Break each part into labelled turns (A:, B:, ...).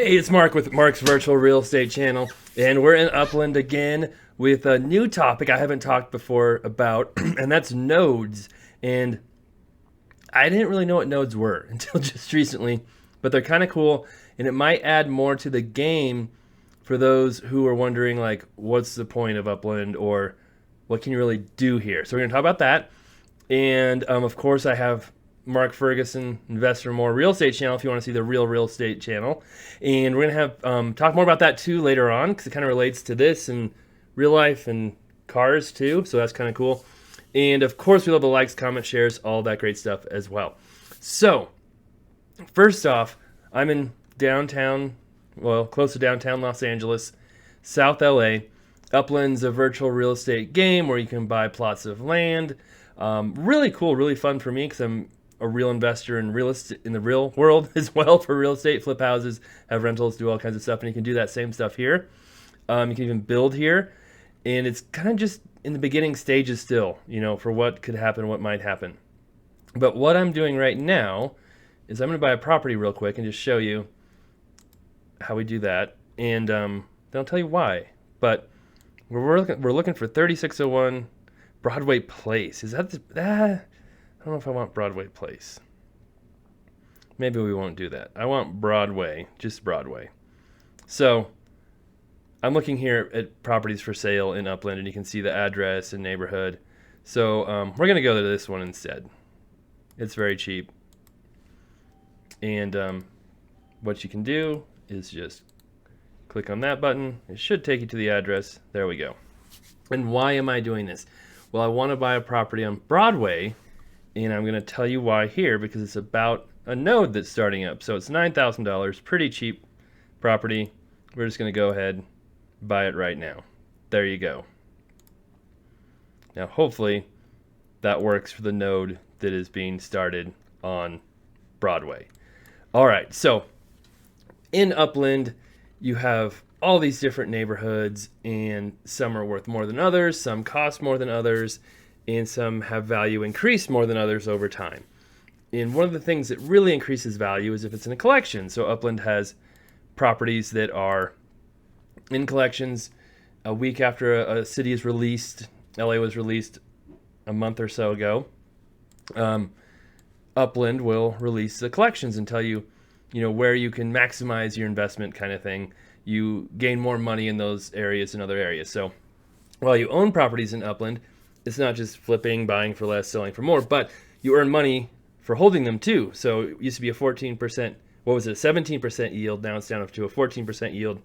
A: Hey, it's Mark with Mark's Virtual Real Estate Channel, and we're in Upland again with a new topic I haven't talked before about, and that's nodes. And I didn't really know what nodes were until just recently, but they're kind of cool, and it might add more to the game for those who are wondering, like, what's the point of Upland, or what can you really do here? So we're going to talk about that, and of course, I have Mark Ferguson, Investor More Real Estate Channel, if you want to see the real estate channel. And we're going to have talk more about that too later on, because it kind of relates to this and real life and cars too. So that's kind of cool. And of course, we love the likes, comments, shares, all that great stuff as well. So first off, I'm in downtown, well, close to downtown Los Angeles, South LA. Upland's a virtual real estate game where you can buy plots of land. Really cool, really fun for me because I'm a real investor in real estate in the real world as well for real estate, flip houses, have rentals, do all kinds of stuff, and you can do that same stuff here. You can even build here, and it's kind of just in the beginning stages still, for what could happen, what might happen. But what I'm doing right now is I'm going to buy a property real quick and just show you how we do that, and then I'll tell you why. But we're looking for 3601 Broadway Place. Is that I don't know if I want Broadway Place. Maybe we won't do that. I want Broadway, just Broadway. So I'm looking here at properties for sale in Upland, and you can see the address and neighborhood. So we're going to go to this one instead. It's very cheap. And what you can do is just click on that button. It should take you to the address. There we go. And why am I doing this? Well, I want to buy a property on Broadway, and I'm going to tell you why here, because it's about a node that's starting up. So it's $9,000, pretty cheap property. We're just going to go ahead, buy it right now. There you go. Now, hopefully, that works for the node that is being started on Broadway. All right, so in Upland, you have all these different neighborhoods, and some are worth more than others, some cost more than others, and some have value increase more than others over time. And one of the things that really increases value is if it's in a collection. So Upland has properties that are in collections a week after a city is released. LA was released a month or so ago. Upland will release the collections and tell you, where you can maximize your investment kind of thing. You gain more money in those areas than other areas. So while you own properties in Upland, it's not just flipping, buying for less, selling for more, but you earn money for holding them too. So it used to be a 14%, what was it, a 17% yield. Now it's down to a 14% yield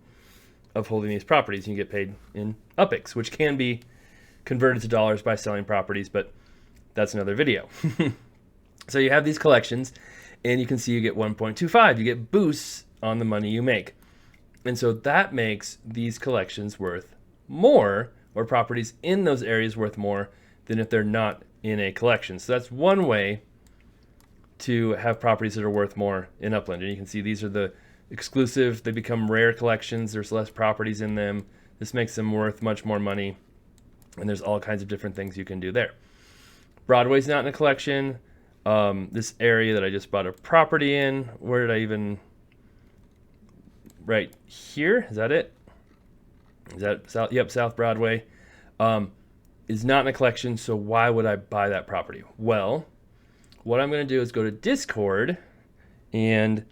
A: of holding these properties. You can get paid in UPIX, which can be converted to dollars by selling properties, but that's another video. So you have these collections, and you can see you get 1.25. You get boosts on the money you make. And so that makes these collections worth more, or properties in those areas worth more than if they're not in a collection. So that's one way to have properties that are worth more in Upland. And you can see these are the exclusive, they become rare collections. There's less properties in them. This makes them worth much more money. And there's all kinds of different things you can do there. Broadway's not in a collection. This area that I just bought a property in, where did I even, right here, is that it? Is that South? Yep, South Broadway. Is not in a collection, so why would I buy that property? Well, what I'm going to do is go to Discord, and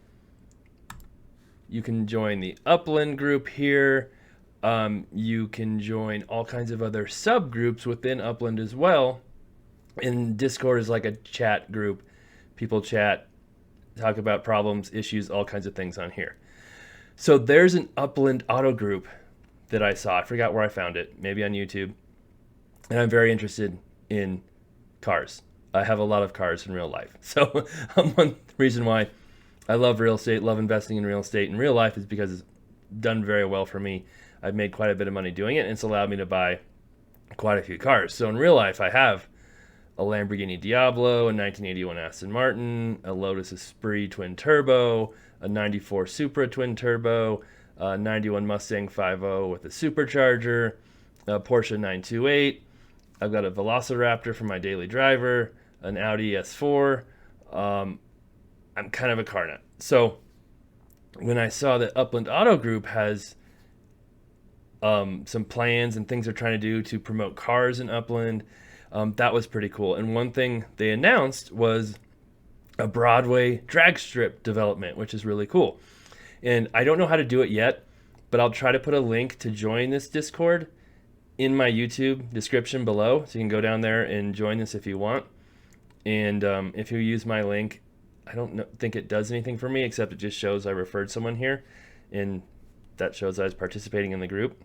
A: you can join the Upland group here. You can join all kinds of other subgroups within Upland as well. And Discord is like a chat group. People chat, talk about problems, issues, all kinds of things on here. So there's an Upland auto group that I saw. I forgot where I found it, maybe on YouTube. And I'm very interested in cars. I have a lot of cars in real life. So one reason why I love real estate, love investing in real estate in real life is because it's done very well for me. I've made quite a bit of money doing it, and it's allowed me to buy quite a few cars. So in real life, I have a Lamborghini Diablo, a 1981 Aston Martin, a Lotus Esprit twin turbo, a 94 Supra twin turbo, a 91 Mustang 5.0 with a supercharger, a Porsche 928. I've got a Velociraptor for my daily driver, an Audi S4. I'm kind of a car nut. So when I saw that Upland Auto Group has some plans and things they're trying to do to promote cars in Upland, that was pretty cool. And one thing they announced was a Broadway drag strip development, which is really cool. And I don't know how to do it yet, but I'll try to put a link to join this Discord in my YouTube description below, so you can go down there and join this if you want. And if you use my link, I don't think it does anything for me, except it just shows I referred someone here, and that shows I was participating in the group.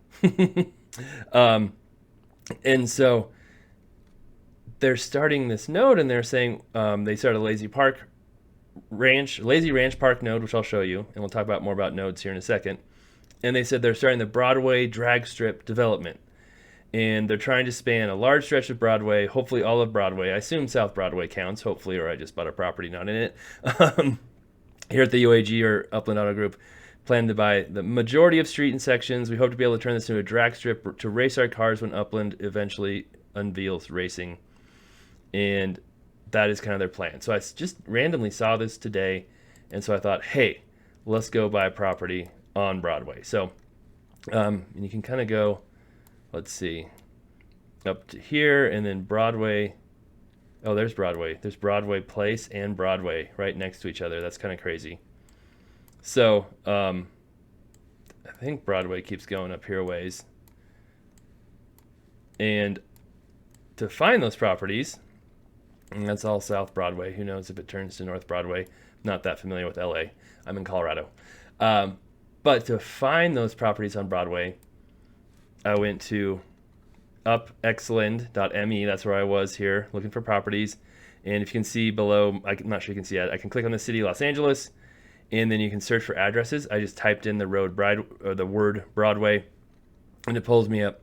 A: And so they're starting this node, and they're saying they started a Lazy Ranch Park node, which I'll show you, and we'll talk about more about nodes here in a second. And they said they're starting the Broadway drag strip development, and they're trying to span a large stretch of Broadway, hopefully all of Broadway. I assume South Broadway counts, hopefully, or I just bought a property not in it. Here at the UAG, or Upland Auto Group, plan to buy the majority of street and sections. We hope to be able to turn this into a drag strip to race our cars when Upland eventually unveils racing. And that is kind of their plan. So I just randomly saw this today, and so I thought, hey, let's go buy property on Broadway. So and you can kind of go, let's see, up to here, and then Broadway. Oh, there's Broadway. There's Broadway Place and Broadway right next to each other. That's kind of crazy. So I think Broadway keeps going up here a ways. And to find those properties, and that's all South Broadway. Who knows if it turns to North Broadway? Not that familiar with LA. I'm in Colorado. But to find those properties on Broadway, I went to upxland.me. That's where I was here looking for properties. And if you can see below, I'm not sure you can see it, I can click on the city, Los Angeles, and then you can search for addresses. I just typed in the word Broadway, and it pulls me up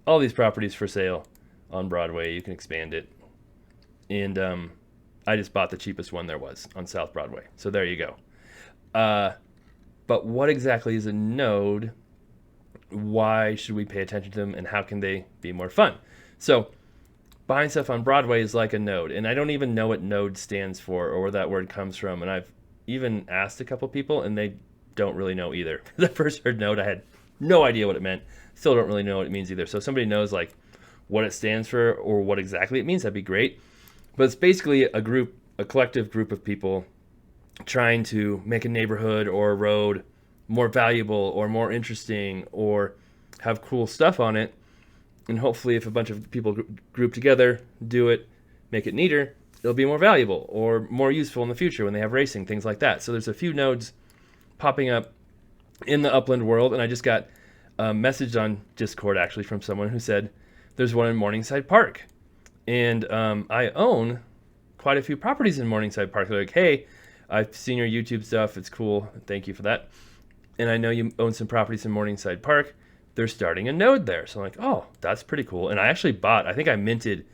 A: all these properties for sale on Broadway. You can expand it. And I just bought the cheapest one there was on South Broadway. So there you go. But what exactly is a node? Why should we pay attention to them, and how can they be more fun? So buying stuff on Broadway is like a node, and I don't even know what node stands for or where that word comes from. And I've even asked a couple people, and they don't really know either. When I first heard node, I had no idea what it meant. Still don't really know what it means either. So if somebody knows like what it stands for or what exactly it means, that'd be great. But it's basically a collective group of people trying to make a neighborhood or a road more valuable or more interesting or have cool stuff on it. And hopefully if a bunch of people group together, do it, make it neater, it'll be more valuable or more useful in the future when they have racing, things like that. So there's a few nodes popping up in the Upland world, and I just got a message on Discord actually from someone who said there's one in Morningside Park. And I own quite a few properties in Morningside Park. They're like, hey, I've seen your YouTube stuff. It's cool. Thank you for that. And I know you own some properties in Morningside Park. They're starting a node there. So I'm like, oh, that's pretty cool. And I actually I think I minted,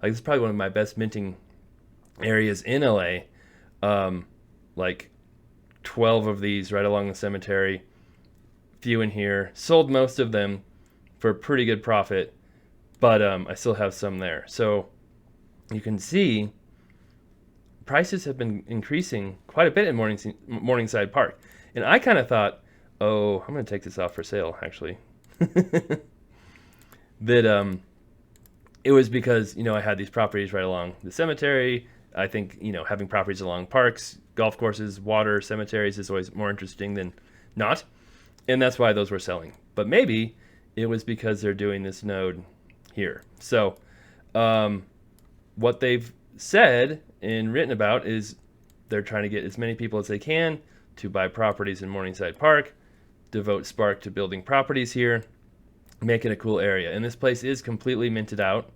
A: like this is probably one of my best minting areas in LA. Like 12 of these right along the cemetery, few in here. Sold most of them for a pretty good profit. But I still have some there. So you can see prices have been increasing quite a bit in Morningside Park. And I kind of thought, oh, I'm going to take this off for sale, actually. That it was because, I had these properties right along the cemetery. I think, having properties along parks, golf courses, water, cemeteries is always more interesting than not. And that's why those were selling. But maybe it was because they're doing this node here. So what they've said and written about is they're trying to get as many people as they can to buy properties in Morningside Park, devote Spark to building properties here, make it a cool area. And this place is completely minted out,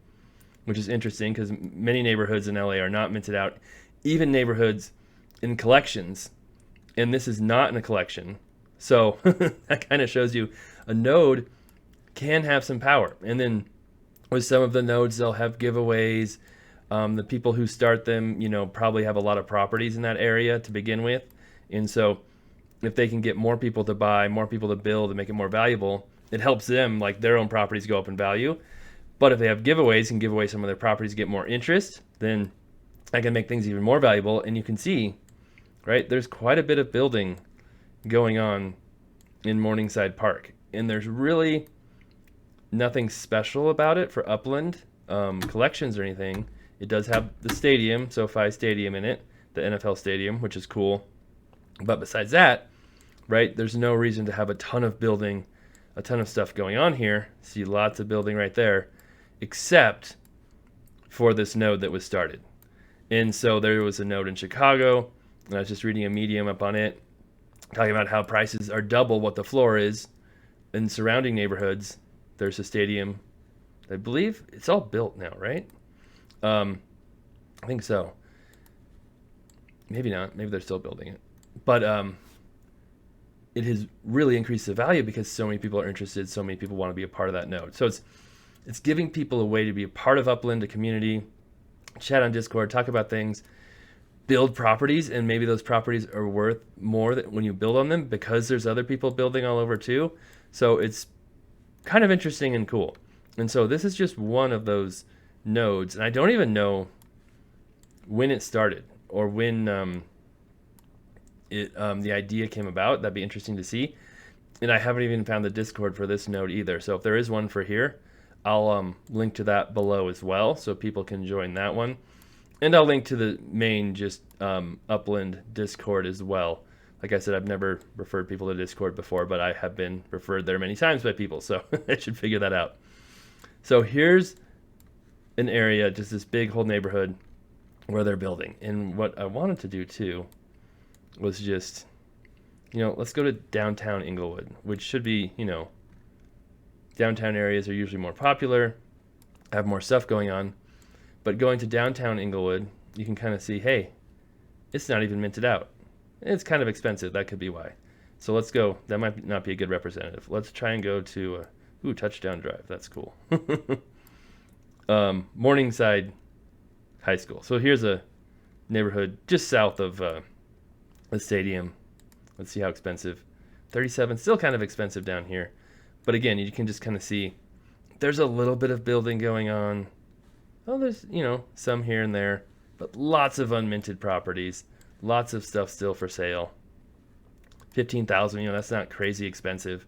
A: which is interesting because many neighborhoods in LA are not minted out, even neighborhoods in collections. And this is not in a collection. So that kind of shows you a node can have some power. And then with some of the nodes, they'll have giveaways. The people who start them, probably have a lot of properties in that area to begin with. And so if they can get more people to buy, more people to build and make it more valuable, it helps them, like their own properties go up in value. But if they have giveaways and give away some of their properties, get more interest, then I can make things even more valuable. And you can see, right, there's quite a bit of building going on in Morningside Park. And there's really nothing special about it for Upland collections or anything. It does have the stadium, SoFi Stadium in it, the NFL stadium, which is cool. But besides that, right, there's no reason to have a ton of building, a ton of stuff going on here. See lots of building right there, except for this node that was started. And so there was a node in Chicago, and I was just reading a Medium up on it, talking about how prices are double what the floor is in surrounding neighborhoods. There's a stadium. I believe it's all built now, right? I think so. Maybe not. Maybe they're still building it. But it has really increased the value because so many people are interested. So many people want to be a part of that node. So it's giving people a way to be a part of Upland, a community, chat on Discord, talk about things, build properties, and maybe those properties are worth more when you build on them because there's other people building all over too. So it's kind of interesting and cool. And so this is just one of those nodes, and I don't even know when it started or when the idea came about. That'd be interesting to see. And I haven't even found the Discord for this node either. So if there is one for here, I'll link to that below as well so people can join that one. And I'll link to the main just Upland Discord as well. Like I said, I've never referred people to Discord before, but I have been referred there many times by people, so I should figure that out. So here's an area, just this big whole neighborhood where they're building. And what I wanted to do too was just, let's go to downtown Inglewood, which should be, downtown areas are usually more popular, have more stuff going on. But going to downtown Inglewood, you can kind of see, hey, it's not even minted out. It's kind of expensive. That could be why. So let's go. That might not be a good representative. Let's try and go to, Touchdown Drive. That's cool. Morningside High School. So here's a neighborhood just south of the stadium. Let's see how expensive. 37, still kind of expensive down here. But again, you can just kind of see there's a little bit of building going on. Oh, there's, some here and there, but lots of unminted properties, lots of stuff still for sale. 15,000, that's not crazy expensive.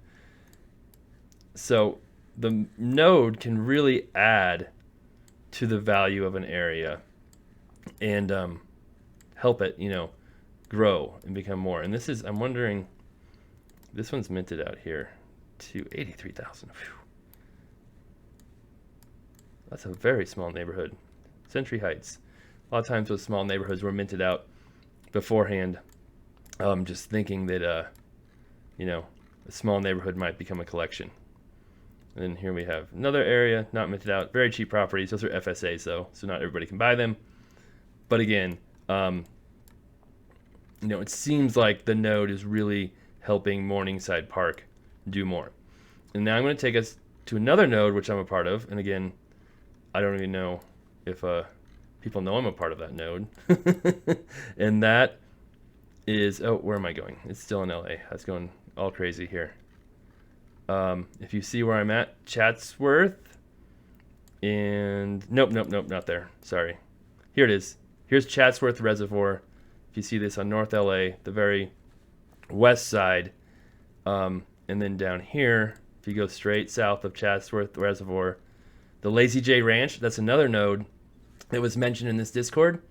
A: So the node can really add to the value of an area and help it, grow and become more. And I'm wondering, this one's minted out here to 83,000. That's a very small neighborhood. Century Heights. A lot of times those small neighborhoods were minted out beforehand, just thinking that, a small neighborhood might become a collection. And then here we have another area, not minted out, very cheap properties. Those are FSAs though, so not everybody can buy them. But again, it seems like the node is really helping Morningside Park do more. And now I'm going to take us to another node, which I'm a part of. And again, I don't even know if people know I'm a part of that node. And that is, where am I going? It's still in LA. That's going all crazy here. If you see where I'm at, Chatsworth, and nope, not there. Sorry. Here it is. Here's Chatsworth Reservoir. If you see this on North LA, the very west side, and then down here, if you go straight south of Chatsworth Reservoir, the Lazy J Ranch, that's another node that was mentioned in this Discord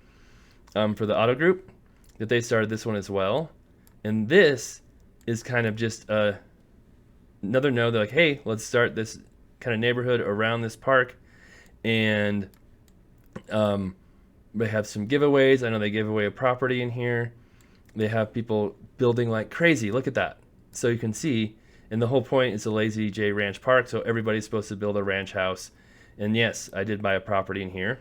A: for the auto group, that they started this one as well. And this is kind of just another node. They're like, hey, let's start this kind of neighborhood around this park. And they have some giveaways. I know they gave away a property in here. They have people building like crazy. Look at that. So you can see, and the whole point is the Lazy J Ranch Park, so everybody's supposed to build a ranch house. And yes, I did buy a property in here.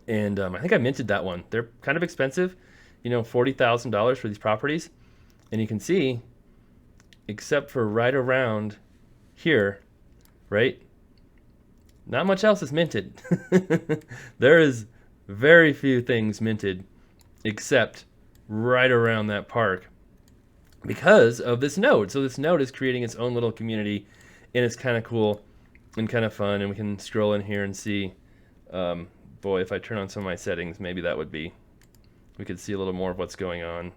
A: And I think I minted that one. They're kind of expensive, $40,000 for these properties. And you can see, except for right around here, right? Not much else is minted. There is very few things minted except right around that park because of this node. So this node is creating its own little community, and it's kind of cool and kind of fun. And we can scroll in here and see, boy, if I turn on some of my settings, maybe we could see a little more of what's going on.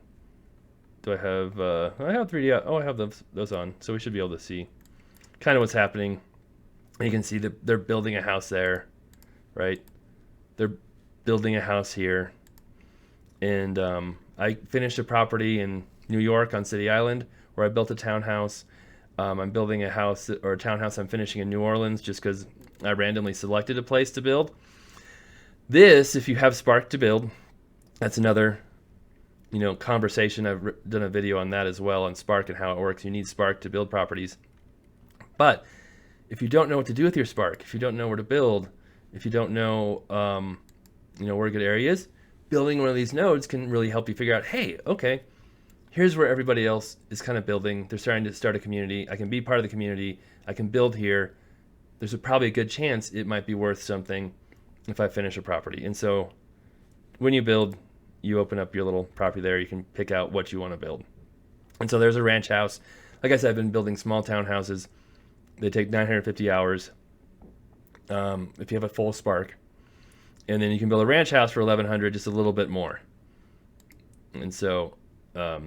A: do I have? I have 3D. Oh, I have those on, so we should be able to see kind of what's happening. And you can see that they're building a house there, right? They're building a house here, and I finished a property in New York on City Island where I built a townhouse. I'm building a house or a townhouse I'm finishing in New Orleans just because I randomly selected a place to build. This, if you have Spark to build, that's another, conversation. I've done a video on that as well, on Spark and how it works. You need Spark to build properties. But if you don't know what to do with your Spark, if you don't know where to build, if you don't know, where a good area is, building one of these nodes can really help you figure out, hey, okay, here's where everybody else is kind of building. They're starting to start a community. I can be part of the community. I can build here. There's probably a good chance it might be worth something if I finish a property. And so when you build, you open up your little property there. You can pick out what you want to build. And so there's a ranch house. Like I said, I've been building small townhouses. They take 950 hours if you have a full Spark. And then you can build a ranch house for 1,100, just a little bit more. And so I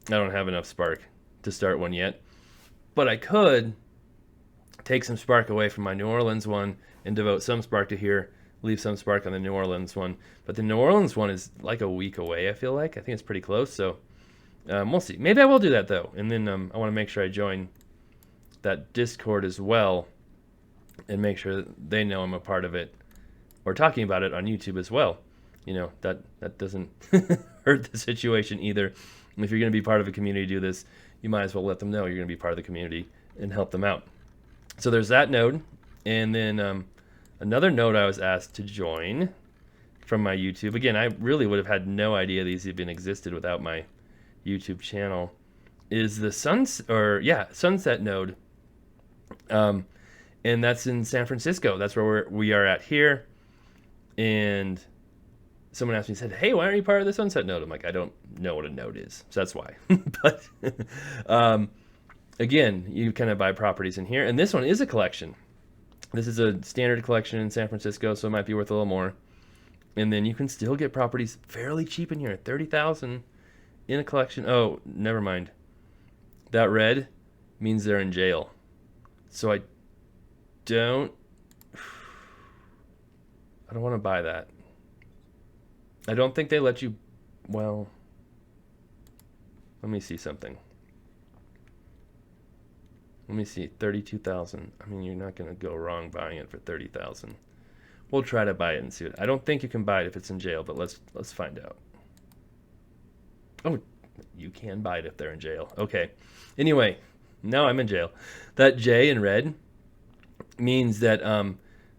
A: don't have enough Spark to start one yet. But I could take some Spark away from my New Orleans one and devote some Spark to here, leave some Spark on the New Orleans one. But the New Orleans one is like a week away, I feel like. I think it's pretty close, so we'll see. Maybe I will do that, though. And then I want to make sure I join that Discord as well and make sure that they know I'm a part of it, or talking about it on YouTube as well. That doesn't hurt the situation either. If you're going to be part of a community, do this, you might as well let them know you're going to be part of the community and help them out. So there's that node. And then another node I was asked to join from my YouTube. Again, I really would have had no idea these even existed without my YouTube channel. Is the Sunset node. And that's in San Francisco. That's where we are at here. And someone asked me, said, hey, why aren't you part of the Sunset node? I'm like, I don't know what a node is. So that's why. But again, you kind of buy properties in here. And this one is a collection. This is a standard collection in San Francisco, so it might be worth a little more. And then you can still get properties fairly cheap in here. $30,000 in a collection. Oh, never mind. That red means they're in jail. So I don't want to buy that. I don't think they let you, well, let me see something. Let me see, 32,000. I mean, you're not going to go wrong buying it for 30,000. We'll try to buy it and see it. I don't think you can buy it if it's in jail, but let's find out. Oh, you can buy it if they're in jail. Okay. Anyway, now I'm in jail. That J in red means that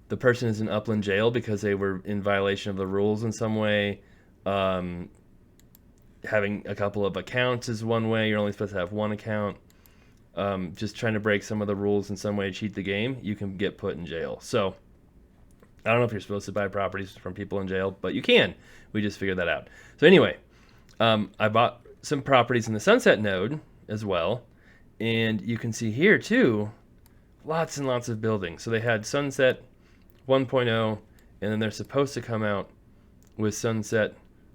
A: the person is in Upland jail because they were in violation of the rules in some way. Having a couple of accounts is one way. You're only supposed to have one account. Just trying to break some of the rules in some way, cheat the game, you can get put in jail. So I don't know if you're supposed to buy properties from people in jail, but you can. We just figured that out. So anyway, I bought some properties in the Sunset node as well. And you can see here too, lots and lots of buildings. So they had Sunset 1.0, and then they're supposed to come out with Sunset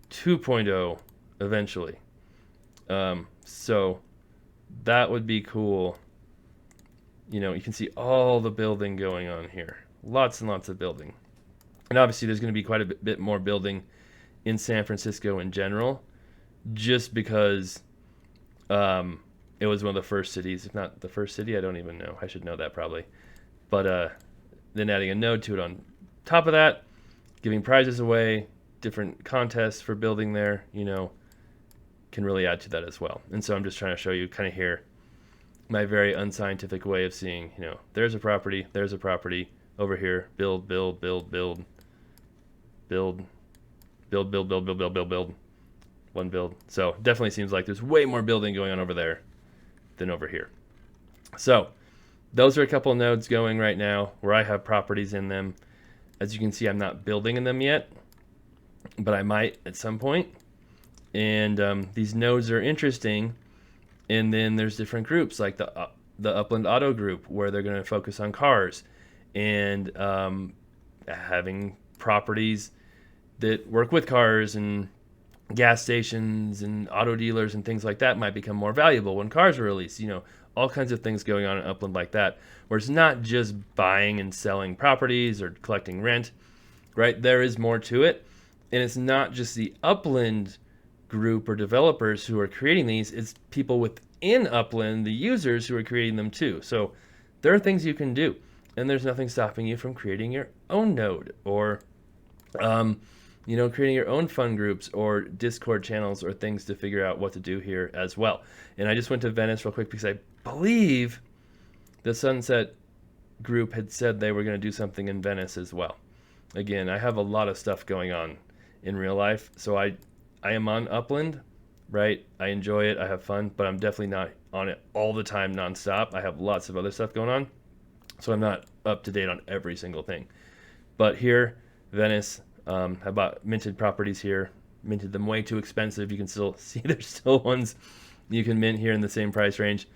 A: 2.0 eventually. So that would be cool. You can see all the building going on here. Lots and lots of building. And obviously there's going to be quite a bit more building in San Francisco in general, just because it was one of the first cities, if not the first city. I don't even know. I should know that probably. But then adding a node to it on top of that, giving prizes away, different contests for building there, can really add to that as well. And so I'm just trying to show you kind of here my very unscientific way of seeing, there's a property over here, build, one build. So definitely seems like there's way more building going on over there than over here. So those are a couple of nodes going right now where I have properties in them. As you can see, I'm not building in them yet, but I might at some point. And these nodes are interesting. And then there's different groups like the Upland Auto group, where they're going to focus on cars and having properties that work with cars and gas stations and auto dealers and things like that might become more valuable when cars are released. All kinds of things going on in Upland like that, where it's not just buying and selling properties or collecting rent, right? There is more to it. And it's not just the Upland group or developers who are creating these, it's people within Upland, the users, who are creating them too. So there are things you can do, and there's nothing stopping you from creating your own node or creating your own fun groups or Discord channels or things to figure out what to do here as well. And I just went to Venice real quick because I believe the Sunset group had said they were going to do something in Venice as well. Again, I have a lot of stuff going on in real life, so I am on Upland, right? I enjoy it, I have fun, but I'm definitely not on it all the time nonstop. I have lots of other stuff going on, so I'm not up to date on every single thing. But here, Venice, I bought minted properties here, minted them way too expensive. You can still see there's still ones you can mint here in the same price range.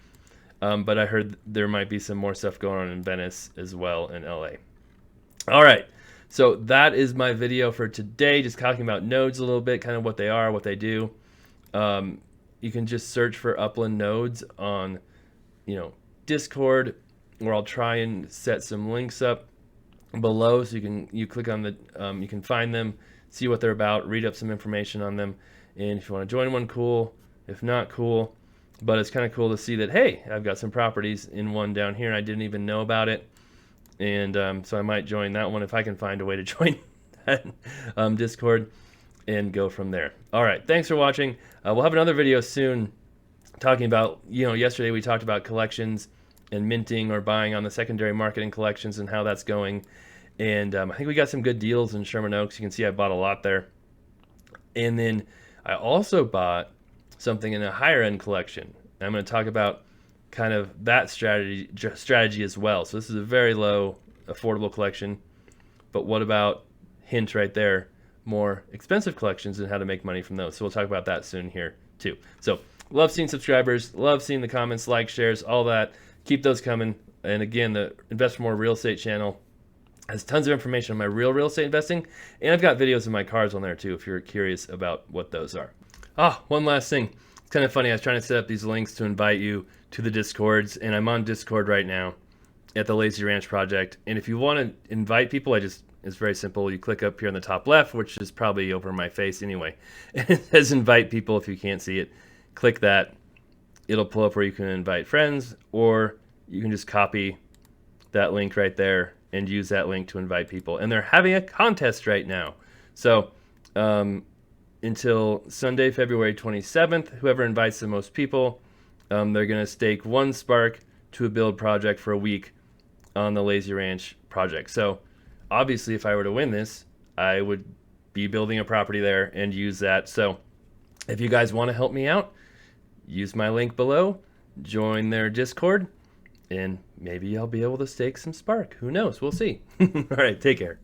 A: But I heard there might be some more stuff going on in Venice as well in LA. All right, so that is my video for today, just talking about nodes a little bit, kind of what they are, what they do. You can just search for Upland nodes on, Discord, or I'll try and set some links up below so you click on the you can find them, see what they're about, read up some information on them, and if you want to join one, cool. If not, cool. But it's kind of cool to see that, hey, I've got some properties in one down here and I didn't even know about it, and so I might join that one if I can find a way to join that Discord and go from there. All right, thanks for watching. We'll have another video soon talking about, yesterday we talked about collections and minting or buying on the secondary market in collections and how that's going. And I think we got some good deals in Sherman Oaks. You can see I bought a lot there. And then I also bought something in a higher end collection. And I'm going to talk about kind of that strategy as well. So this is a very low, affordable collection. But what about, hint right there, more expensive collections and how to make money from those. So we'll talk about that soon here too. So love seeing subscribers, love seeing the comments, likes, shares, all that. Keep those coming. And again, the Invest for More Real Estate channel has tons of information on my real estate investing, and I've got videos of my cars on there too if you're curious about what those are. One last thing. It's kind of funny. I was trying to set up these links to invite you to the Discords, and I'm on Discord right now at the Lazy Ranch Project. And if you want to invite people, it's very simple. You click up here on the top left, which is probably over my face anyway. And it says invite people if you can't see it. Click that. It'll pull up where you can invite friends, or you can just copy that link right there and use that link to invite people. And they're having a contest right now. So until Sunday, February 27th, whoever invites the most people, they're going to stake 1 Spark to a build project for a week on the Lazy Ranch project. So obviously, if I were to win this, I would be building a property there and use that. So if you guys want to help me out, use my link below, join their Discord, and maybe I'll be able to stake some Spark. Who knows? We'll see. All right, take care.